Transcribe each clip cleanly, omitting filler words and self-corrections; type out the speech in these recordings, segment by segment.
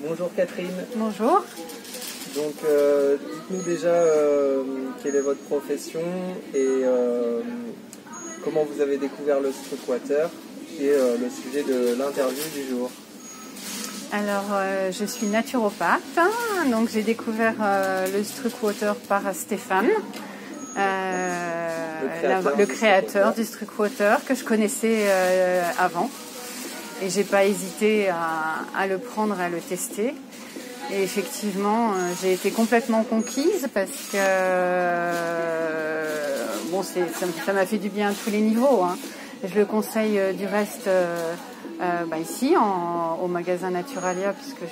Bonjour Catherine. Bonjour. Donc dites-nous déjà quelle est votre profession et comment vous avez découvert le Struck Water, qui est le sujet de l'interview du jour. Alors je suis naturopathe, donc j'ai découvert le Struck Water par Stéphane, le créateur du Struck Water que je connaissais avant. Et j'ai pas hésité à le prendre, à le tester. Et effectivement, j'ai été complètement conquise parce que bon, ça m'a fait du bien à tous les niveaux. Hein. Je le conseille du reste ici, au magasin Naturalia, puisque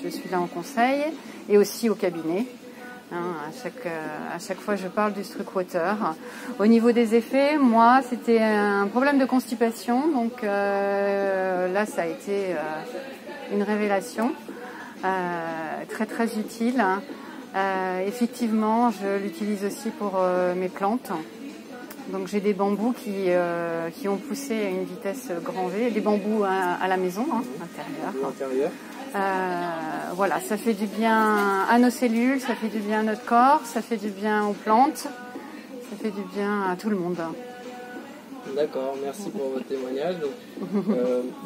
je suis là en conseil, et aussi au cabinet. Hein, à chaque fois, je parle du Struck Water. Au niveau des effets, moi, c'était un problème de constipation, donc là, ça a été une révélation très très utile. Effectivement, je l'utilise aussi pour mes plantes. Donc j'ai des bambous qui ont poussé à une vitesse grand V, des bambous à la maison, intérieur. Voilà, ça fait du bien à nos cellules, ça fait du bien à notre corps, ça fait du bien aux plantes, ça fait du bien à tout le monde. D'accord, merci pour votre témoignage. Donc,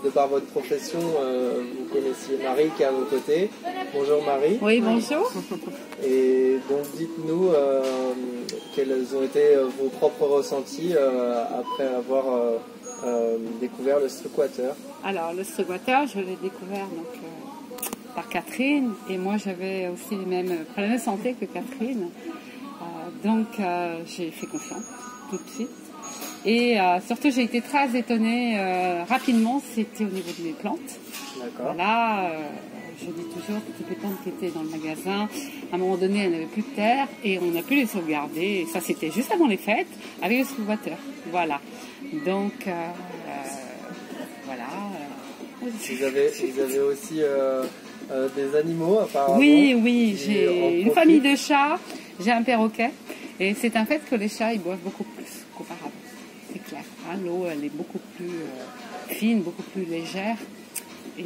de par votre profession, vous connaissiez Marie qui est à vos côtés. Bonjour Marie. Oui, bonjour. Et donc dites-nous quels ont été vos propres ressentis après avoir découvert le Struck Water. Alors le Struck Water, je l'ai découvert donc, par Catherine, et moi j'avais aussi les mêmes problèmes de santé que Catherine. Donc j'ai fait confiance tout de suite. Et surtout, j'ai été très étonnée rapidement, c'était au niveau de mes plantes. D'accord. Voilà, je dis toujours que toutes les plantes qui étaient dans le magasin, à un moment donné, elles n'avaient plus de terre et on a pu les sauvegarder. Et ça, c'était juste avant les fêtes avec le Struck Water. Voilà. Donc, voilà. Vous avez aussi des animaux, apparemment. Oui, j'ai une famille de chats, j'ai un perroquet. Et c'est un fait que les chats, ils boivent beaucoup plus qu'auparavant. C'est clair. Hein, l'eau, elle est beaucoup plus fine, beaucoup plus légère. Et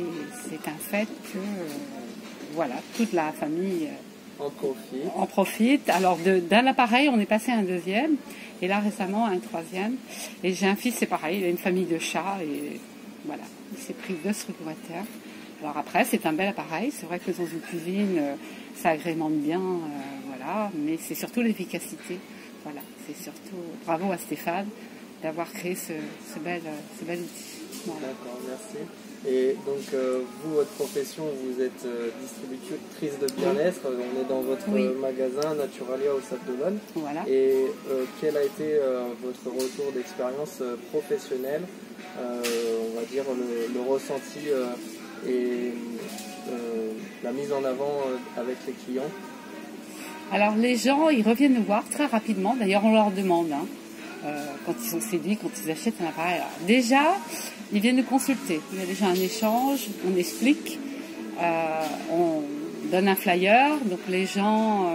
c'est un fait que, voilà, toute la famille en profite. Alors, d'un appareil, on est passé à un deuxième. Et là, récemment, à un troisième. Et j'ai un fils, c'est pareil, il a une famille de chats. Et voilà, il s'est pris 2 Struck Water. Alors après, c'est un bel appareil. C'est vrai que dans une cuisine, ça agrémente bien, voilà. Mais c'est surtout l'efficacité. Voilà, c'est surtout bravo à Stéphane d'avoir créé ce bel outil. Voilà. D'accord, merci. Et donc, vous, votre profession, vous êtes distributrice de bien-être. On est dans votre magasin Naturalia au Sable-d'Olonne. Voilà. Et quel a été votre retour d'expérience professionnelle, on va dire le ressenti et la mise en avant avec les clients? Alors les gens, ils reviennent nous voir très rapidement. D'ailleurs, on leur demande, quand ils sont séduits, quand ils achètent un appareil. Alors, déjà, ils viennent nous consulter. Il y a déjà un échange, on explique, on donne un flyer. Donc les gens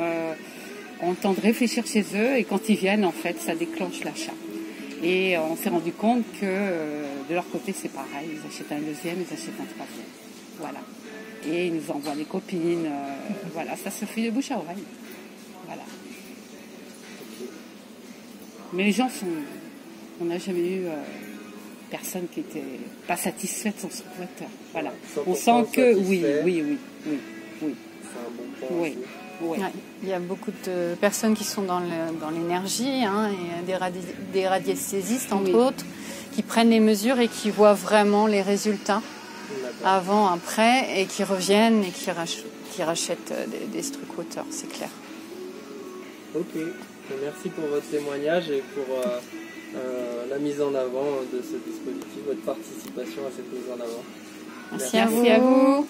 ont le temps de réfléchir chez eux. Et quand ils viennent, en fait, ça déclenche l'achat. Et on s'est rendu compte que de leur côté, c'est pareil. Ils achètent un deuxième, ils achètent un troisième. Voilà. Et ils nous envoient des copines. Voilà, ça se fait de bouche à oreille. Voilà. Mais les gens sont... On n'a jamais eu personne qui était pas satisfaite de son Struck Water. Voilà. On sent que... Oui. C'est un bon point. Oui. Ouais. Il y a beaucoup de personnes qui sont dans l'énergie, hein, et des radiesthésistes, entre autres, qui prennent les mesures et qui voient vraiment les résultats avant, après, et qui reviennent et qui rachètent des Struck Water, c'est clair. Ok, merci pour votre témoignage et pour la mise en avant de ce dispositif, votre participation à cette mise en avant. Merci à vous.